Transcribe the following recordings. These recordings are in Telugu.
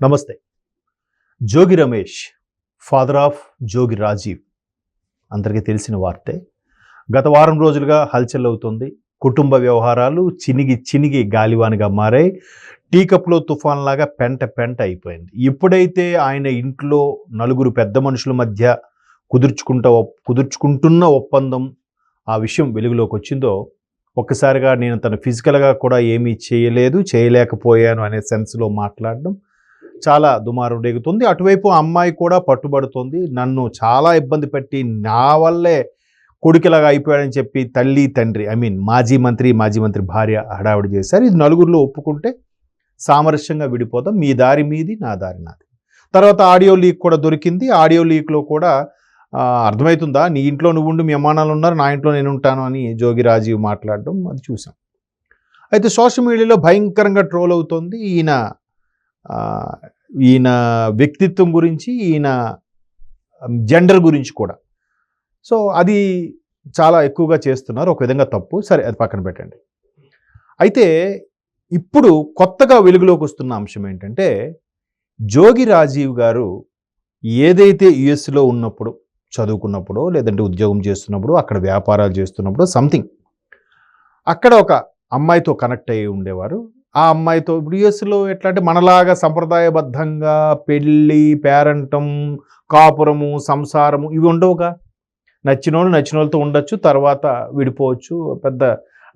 నమస్తే. జోగి రమేష్, ఫాదర్ ఆఫ్ జోగి రాజీవ్ అందరికీ తెలిసిన వార్తే. గత వారం రోజులుగా హల్చల్ అవుతుంది. కుటుంబ వ్యవహారాలు చినిగి చినిగి గాలివానగా మారాయి. టీ కప్లో తుఫాన్లాగా పెంట పెంట అయిపోయింది. ఎప్పుడైతే ఆయన ఇంట్లో నలుగురు పెద్ద మనుషుల మధ్య కుదుర్చుకుంటున్న ఒప్పందం ఆ విషయం వెలుగులోకి వచ్చిందో ఒక్కసారిగా నేను తను ఫిజికల్గా కూడా ఏమీ చేయలేకపోయాను అనే సెన్స్లో మాట్లాడడం చాలా దుమారం రేగుతుంది. అటువైపు అమ్మాయి కూడా పట్టుబడుతుంది. నన్ను చాలా ఇబ్బంది పెట్టి నా వల్లే కొడుకులాగా అయిపోయాడని చెప్పి తల్లి తండ్రి మాజీ మంత్రి భార్య హడావిడి చేశారు. ఇది నలుగురిలో ఒప్పుకుంటే సామరస్యంగా విడిపోదాం, మీ దారి మీది నా దారి నాది. తర్వాత ఆడియో లీక్ కూడా దొరికింది. ఆడియో లీక్లో కూడా అర్థమవుతుందా, నీ ఇంట్లో నువ్వు ఉండి మీ అమ్మానాలు ఉన్నారు, నా ఇంట్లో నేను ఉంటాను అని జోగి రాజీవ్ మాట్లాడడం అది చూసాం. అయితే సోషల్ మీడియాలో భయంకరంగా ట్రోల్ అవుతోంది ఈయన వ్యక్తిత్వం గురించి, ఈయన జెండర్ గురించి కూడా. సో అది చాలా ఎక్కువగా చేస్తున్నారు. ఒక విధంగా తప్పు, సరే అది పక్కన పెట్టండి. అయితే ఇప్పుడు కొత్తగా వెలుగులోకి వస్తున్న అంశం ఏంటంటే, జోగి రాజీవ్ గారు ఏదైతే యుఎస్లో ఉన్నప్పుడు, చదువుకున్నప్పుడు, లేదంటే ఉద్యోగం చేస్తున్నప్పుడు, అక్కడ వ్యాపారాలు చేస్తున్నప్పుడు సంథింగ్ అక్కడ ఒక అమ్మాయితో కనెక్ట్ అయ్యి ఉండేవారు. ఆ అమ్మాయితో ఇప్పుడు యుఎస్లో ఎట్లా అంటే మనలాగా సంప్రదాయబద్ధంగా పెళ్ళి, పేరంటం, కాపురము, సంసారము ఇవి ఉండవుగా. నచ్చిన వాళ్ళతో ఉండొచ్చు, తర్వాత విడిపోవచ్చు, పెద్ద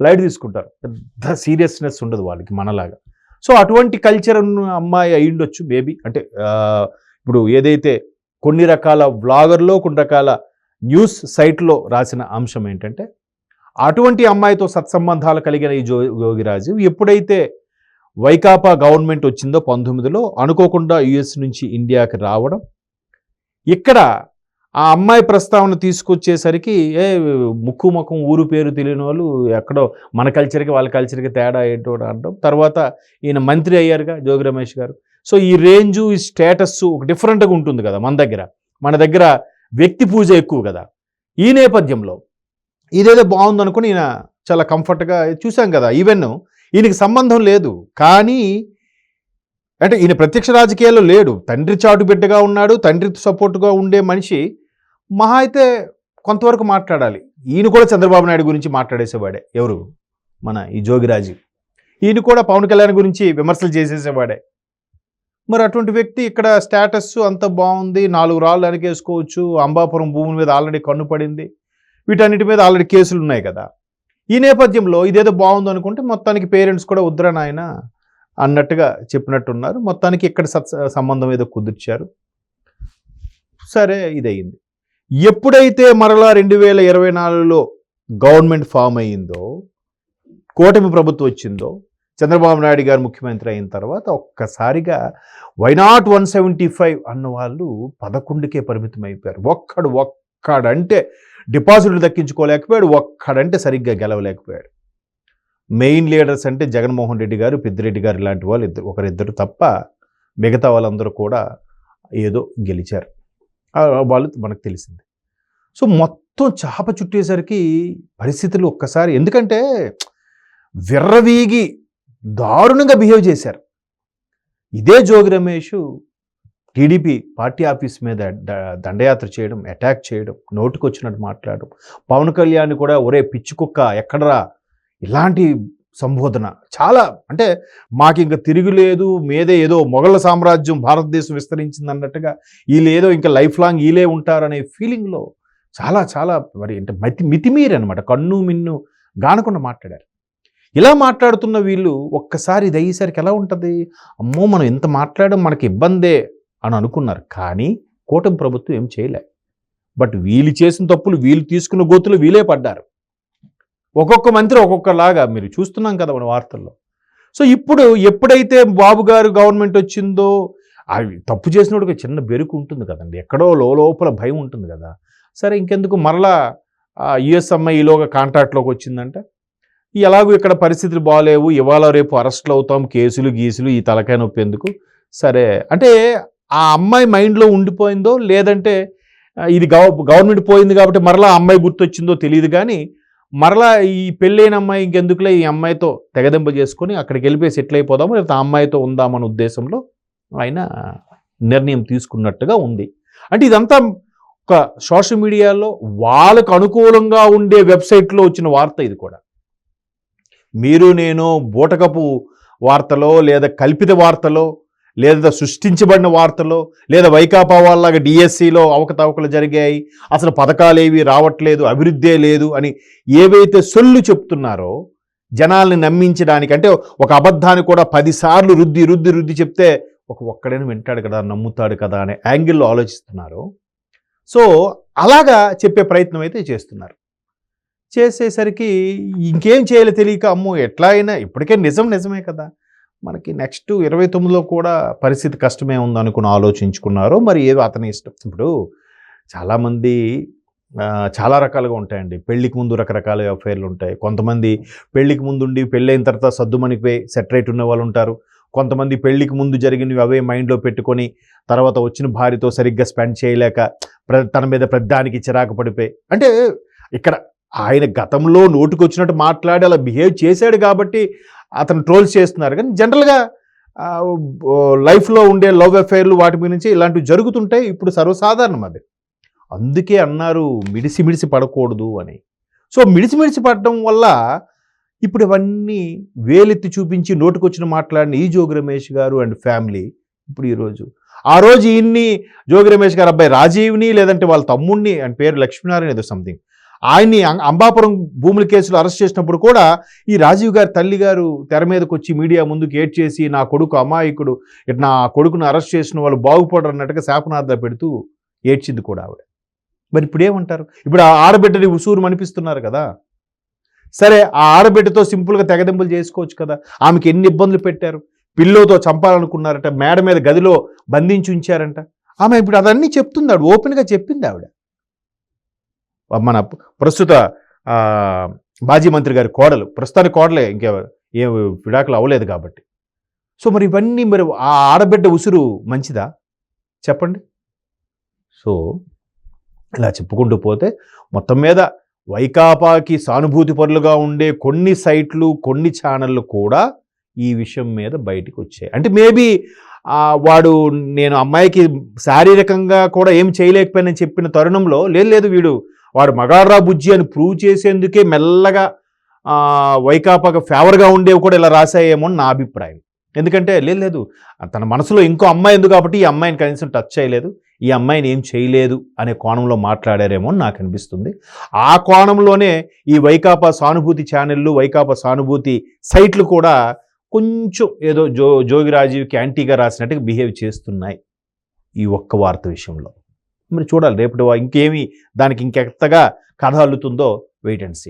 లైట్ తీసుకుంటారు, పెద్ద సీరియస్నెస్ ఉండదు వాళ్ళకి మనలాగా. సో అటువంటి కల్చర్ అమ్మాయి అయి ఉండొచ్చు మేబీ. అంటే ఇప్పుడు ఏదైతే కొన్ని రకాల బ్లాగర్లో, కొన్ని రకాల న్యూస్ సైట్లో రాసిన అంశం ఏంటంటే, అటువంటి అమ్మాయితో సత్సంబంధాలు కలిగిన ఈ జోగిరాజు ఎప్పుడైతే వైకాపా గవర్నమెంట్ వచ్చిందో 19లో అనుకోకుండా యుఎస్ నుంచి ఇండియాకి రావడం, ఇక్కడ ఆ అమ్మాయి ప్రస్తావన తీసుకొచ్చేసరికి ముక్కు ముఖం ఊరు పేరు తెలియని వాళ్ళు ఎక్కడో మన కల్చర్కి వాళ్ళ కల్చర్కి తేడా ఏంటో అనడం. తర్వాత ఈయన మంత్రి అయ్యారుగా జోగి రమేష్ గారు. సో ఈ రేంజు, ఈ స్టేటస్ ఒక డిఫరెంట్గా ఉంటుంది కదా మన దగ్గర వ్యక్తి పూజ ఎక్కువ కదా. ఈ నేపథ్యంలో ఇదేదో బాగుందనుకుని ఈయన చాలా కంఫర్ట్గా చూసాం కదా. ఈవెన్ ఈయనకి సంబంధం లేదు, కానీ అంటే ఈయన ప్రత్యక్ష రాజకీయాల్లో లేడు, తండ్రి చాటు బిడ్డగా ఉన్నాడు, తండ్రికి సపోర్ట్గా ఉండే మనిషి. మహా అయితే కొంతవరకు మాట్లాడాలి. ఈయన కూడా చంద్రబాబు నాయుడు గురించి మాట్లాడేసేవాడే, ఎవరు మన ఈ జోగిరాజు. ఈయన కూడా పవన్ కళ్యాణ్ గురించి విమర్శలు చేసేసేవాడే. మరి అటువంటి వ్యక్తి ఇక్కడ స్టేటస్ అంత బాగుంది, 4 రాళ్ళు వెనకేసుకోవచ్చు, అంబాపురం భూముల మీద ఆల్రెడీ కన్ను పడింది, వీటన్నిటి మీద ఆల్రెడీ కేసులు ఉన్నాయి కదా. ఈ నేపథ్యంలో ఇదేదో బాగుంది అనుకుంటే మొత్తానికి పేరెంట్స్ కూడా వద్దురా నాయన అన్నట్టుగా చెప్పినట్టున్నారు. మొత్తానికి ఇక్కడ సంబంధం ఏదో కుదిర్చారు. సరే ఇదయింది. ఎప్పుడైతే మరలా 2024లో గవర్నమెంట్ ఫామ్ అయ్యిందో, కూటమి ప్రభుత్వం వచ్చిందో, చంద్రబాబు నాయుడు గారు ముఖ్యమంత్రి అయిన తర్వాత ఒక్కసారిగా వైనాట్ 175 అన్న వాళ్ళు 11కే పరిమితం అయిపోయారు. ఒక్కడంటే డిపాజిట్లు దక్కించుకోలేకపోయాడు, ఒక్కడంటే సరిగ్గా గెలవలేకపోయాడు. మెయిన్ లీడర్స్ అంటే జగన్మోహన్ రెడ్డి గారు, పెద్దిరెడ్డి గారు ఇలాంటి వాళ్ళు ఒకరిద్దరు తప్ప మిగతా వాళ్ళందరూ కూడా ఏదో గెలిచారు. వాళ్ళు మనకు తెలిసింది. సో మొత్తం చాప చుట్టేసరికి పరిస్థితులు ఒక్కసారి, ఎందుకంటే విర్రవీగి దారుణంగా బిహేవ్ చేశారు. ఇదే Jogi Ramesh TDP party office మీద దండయాత్ర చేయడం, అటాక్ చేయడం, నోటుకొచ్చినట్టు మాట్లాడడం, పవన్ కళ్యాణ్ కూడా ఒరే పిచ్చి కుక్క ఎక్కడరా ఇలాంటి సంబోధన. చాలా అంటే మాకు ఇంకా తిరుగులేదు, మీదే ఏదో మొఘళ్ళ సామ్రాజ్యం భారతదేశం విస్తరించింది అన్నట్టుగా వీళ్ళు ఏదో ఇంకా లైఫ్ లాంగ్ వీళ్ళే ఉంటారనే ఫీలింగ్లో చాలా చాలా మరి అంటే మితిమీరి అనమాట, కన్ను మిన్ను గానకుండా మాట్లాడారు. ఇలా మాట్లాడుతున్న వీళ్ళు ఒక్కసారి ఇది అయ్యేసరికి ఎలా ఉంటుంది, అమ్మో మనం ఎంత మాట్లాడడం మనకి ఇబ్బందే అని అనుకున్నారు. కానీ కూటమి ప్రభుత్వం ఏం చేయలే. బట్ వీళ్ళు చేసిన తప్పులు, వీళ్ళు తీసుకున్న గోతులు వీళ్ళే పడ్డారు. ఒక్కొక్క మంత్రి ఒక్కొక్కలాగా మీరు చూస్తున్నాం కదా మన వార్తల్లో. సో ఇప్పుడు ఎప్పుడైతే బాబు గారు గవర్నమెంట్ వచ్చిందో, అవి తప్పు చేసినోడికి చిన్న బెరుకు ఉంటుంది కదండి, ఎక్కడో లోపల భయం ఉంటుంది కదా. సరే ఇంకెందుకు మరలా యుఎస్ అమ్మాయి ఈలోగా కాంట్రాక్ట్లోకి వచ్చిందంట. ఎలాగూ ఇక్కడ పరిస్థితులు బాగాలేవు, ఇవాళ రేపు అరెస్టులు అవుతాం, కేసులు గీసులు, ఈ తలకాయ నొప్పి ఎందుకు. సరే అంటే ఆ అమ్మాయి మైండ్లో ఉండిపోయిందో, లేదంటే ఇది గవర్నమెంట్ పోయింది కాబట్టి మరలా అమ్మాయి గుర్తొచ్చిందో తెలియదు. కానీ మరలా ఈ పెళ్ళైన అమ్మాయి ఇంకెందుకులే ఈ అమ్మాయితో తెగదెంప చేసుకొని అక్కడికి వెళ్ళిపోయి సెటిల్ అయిపోదాము, లేకపోతే ఆ అమ్మాయితో ఉందామన్న ఉద్దేశంలో ఆయన నిర్ణయం తీసుకున్నట్టుగా ఉంది. అంటే ఇదంతా ఒక సోషల్ మీడియాలో వాళ్ళకు అనుకూలంగా ఉండే వెబ్సైట్లో వచ్చిన వార్త ఇది కూడా. మీరు నేను బూటకపు వార్తలో లేదా కల్పిత వార్తలో లేదా సృష్టించబడిన వార్తలో లేదా వైకాపా వాళ్ళగా డిఎస్సిలో అవకతవకలు జరిగాయి, అసలు పథకాలు ఏవి రావట్లేదు, అభివృద్ధే లేదు అని ఏవైతే సొల్లు చెప్తున్నారో జనాల్ని నమ్మించడానికి, అంటే ఒక అబద్ధాన్ని కూడా 10 సార్లు రుద్ది చెప్తే ఒక్కడైనా వింటాడు కదా, నమ్ముతాడు కదా అనే యాంగిల్లో ఆలోచిస్తున్నారు. సో అలాగా చెప్పే ప్రయత్నం అయితే చేస్తున్నారు. చేసేసరికి ఇంకేం చేయాలో తెలియక అమ్మో ఎట్లా అయినా ఇప్పటికే నిజమే కదా, మనకి నెక్స్ట్ 29లో కూడా పరిస్థితి కష్టమే ఉందనుకుని ఆలోచించుకున్నారో మరి ఏదో అతని ఇష్టం. ఇప్పుడు చాలామంది చాలా రకాలుగా ఉంటాయండి. పెళ్ళికి ముందు రకరకాల అఫైర్లు ఉంటాయి. కొంతమంది పెళ్ళికి ముందు ఉండి పెళ్ళైన తర్వాత సర్దుమణిపోయి సెటరేట్ ఉన్న వాళ్ళు ఉంటారు. కొంతమంది పెళ్ళికి ముందు జరిగినవి అవే మైండ్లో పెట్టుకొని తర్వాత వచ్చిన భార్యతో సరిగ్గా స్పెండ్ చేయలేక తన మీద ప్రతిదానికి చిరాకు పడిపోయి, అంటే ఇక్కడ ఆయన గతంలో నోటుకొచ్చినట్టు మాట్లాడి అలా బిహేవ్ చేశాడు కాబట్టి అతను ట్రోల్స్ చేస్తున్నారు. కానీ జనరల్గా లైఫ్లో ఉండే లవ్ అఫైర్లు వాటి మీద నుంచి ఇలాంటివి జరుగుతుంటాయి. ఇప్పుడు సర్వసాధారణం అది. అందుకే అన్నారు మిడిసి పడకూడదు అని. సో మిడిసి పడటం వల్ల ఇప్పుడు ఇవన్నీ వేలెత్తి చూపించి నోటుకొచ్చిన మాట్లాడిన ఈ జోగి రమేష్ గారు అండ్ ఫ్యామిలీ ఇప్పుడు ఈరోజు, ఆ రోజు ఈయన్ని జోగి రమేష్ గారు అబ్బాయి రాజీవ్ని లేదంటే వాళ్ళ తమ్ముడిని ఆయన పేరు లక్ష్మీనారాయణ ఏదో సంథింగ్, ఆయన్ని అంబాపురం భూముల కేసులో అరెస్ట్ చేసినప్పుడు కూడా ఈ రాజీవ్ గారి తల్లి గారు తెర మీదకి వచ్చి మీడియా ముందుకు ఏడ్చేసి నా కొడుకు అమాయకుడు, ఇట్లా నా కొడుకును అరెస్ట్ చేసిన వాళ్ళు బాగుపడరు అన్నట్టుగా శాపనార్థాలు పెడుతూ ఏడ్చింది కూడా ఆవిడ. మరి ఇప్పుడు ఏమంటారు? ఇప్పుడు ఆ ఆడబిడ్డని ఉసూరు అనిపిస్తున్నారు కదా. సరే ఆ ఆడబిడ్డతో సింపుల్గా తెగదెంపులు చేసుకోవచ్చు కదా. ఆమెకి ఎన్ని ఇబ్బందులు పెట్టారు, పిల్లోతో చంపాలనుకున్నారట, మేడ మీద గదిలో బంధించి ఉంచారంట. ఆమె ఇప్పుడు అదన్నీ చెప్తుంది, ఆవిడ ఓపెన్గా చెప్పింది. ఆవిడ మన ప్రస్తుత మాజీ మంత్రి గారి కోడలు, ప్రస్తుతానికి కోడలే, ఇంకెవరు ఏ విడాకులు అవ్వలేదు కాబట్టి. సో మరి ఇవన్నీ మరి ఆ ఆడబిడ్డ ఉసురు మంచిదా చెప్పండి? సో ఇలా చెప్పుకుంటూ పోతే మొత్తం మీద వైకాపాకి సానుభూతి పరులుగా ఉండే కొన్ని సైట్లు కొన్ని ఛానళ్ళు కూడా ఈ విషయం మీద బయటకు వచ్చాయి. అంటే మేబీ వాడు నేను అమ్మాయికి శారీరకంగా కూడా ఏం చేయలేకపోయానని చెప్పిన తరుణంలో లేదు వాడు మగాడ్రా బుజ్జి అని ప్రూవ్ చేసేందుకే మెల్లగా వైకాపాకి ఫేవర్గా ఉండేవి కూడా ఇలా రాసాయేమో అని నా అభిప్రాయం. ఎందుకంటే లేదు తన మనసులో ఇంకో అమ్మాయి ఉంది కాబట్టి ఈ అమ్మాయిని కనీసం టచ్ చేయలేదు, ఈ అమ్మాయిని ఏం చేయలేదు అనే కోణంలో మాట్లాడారేమో అని నాకు అనిపిస్తుంది. ఆ కోణంలోనే ఈ వైకాపా సానుభూతి ఛానళ్ళు, వైకాపా సానుభూతి సైట్లు కూడా కొంచెం ఏదో జోగి రాజీవ్కి యాంటీగా రాసినట్టుగా బిహేవ్ చేస్తున్నాయి ఈ ఒక్క వార్త విషయంలో. మరి చూడాలి రేపటి ఇంకేమి దానికి ఇంకెంతగా కథ అల్లుతుందో వెయిట్ అండ్ సీ.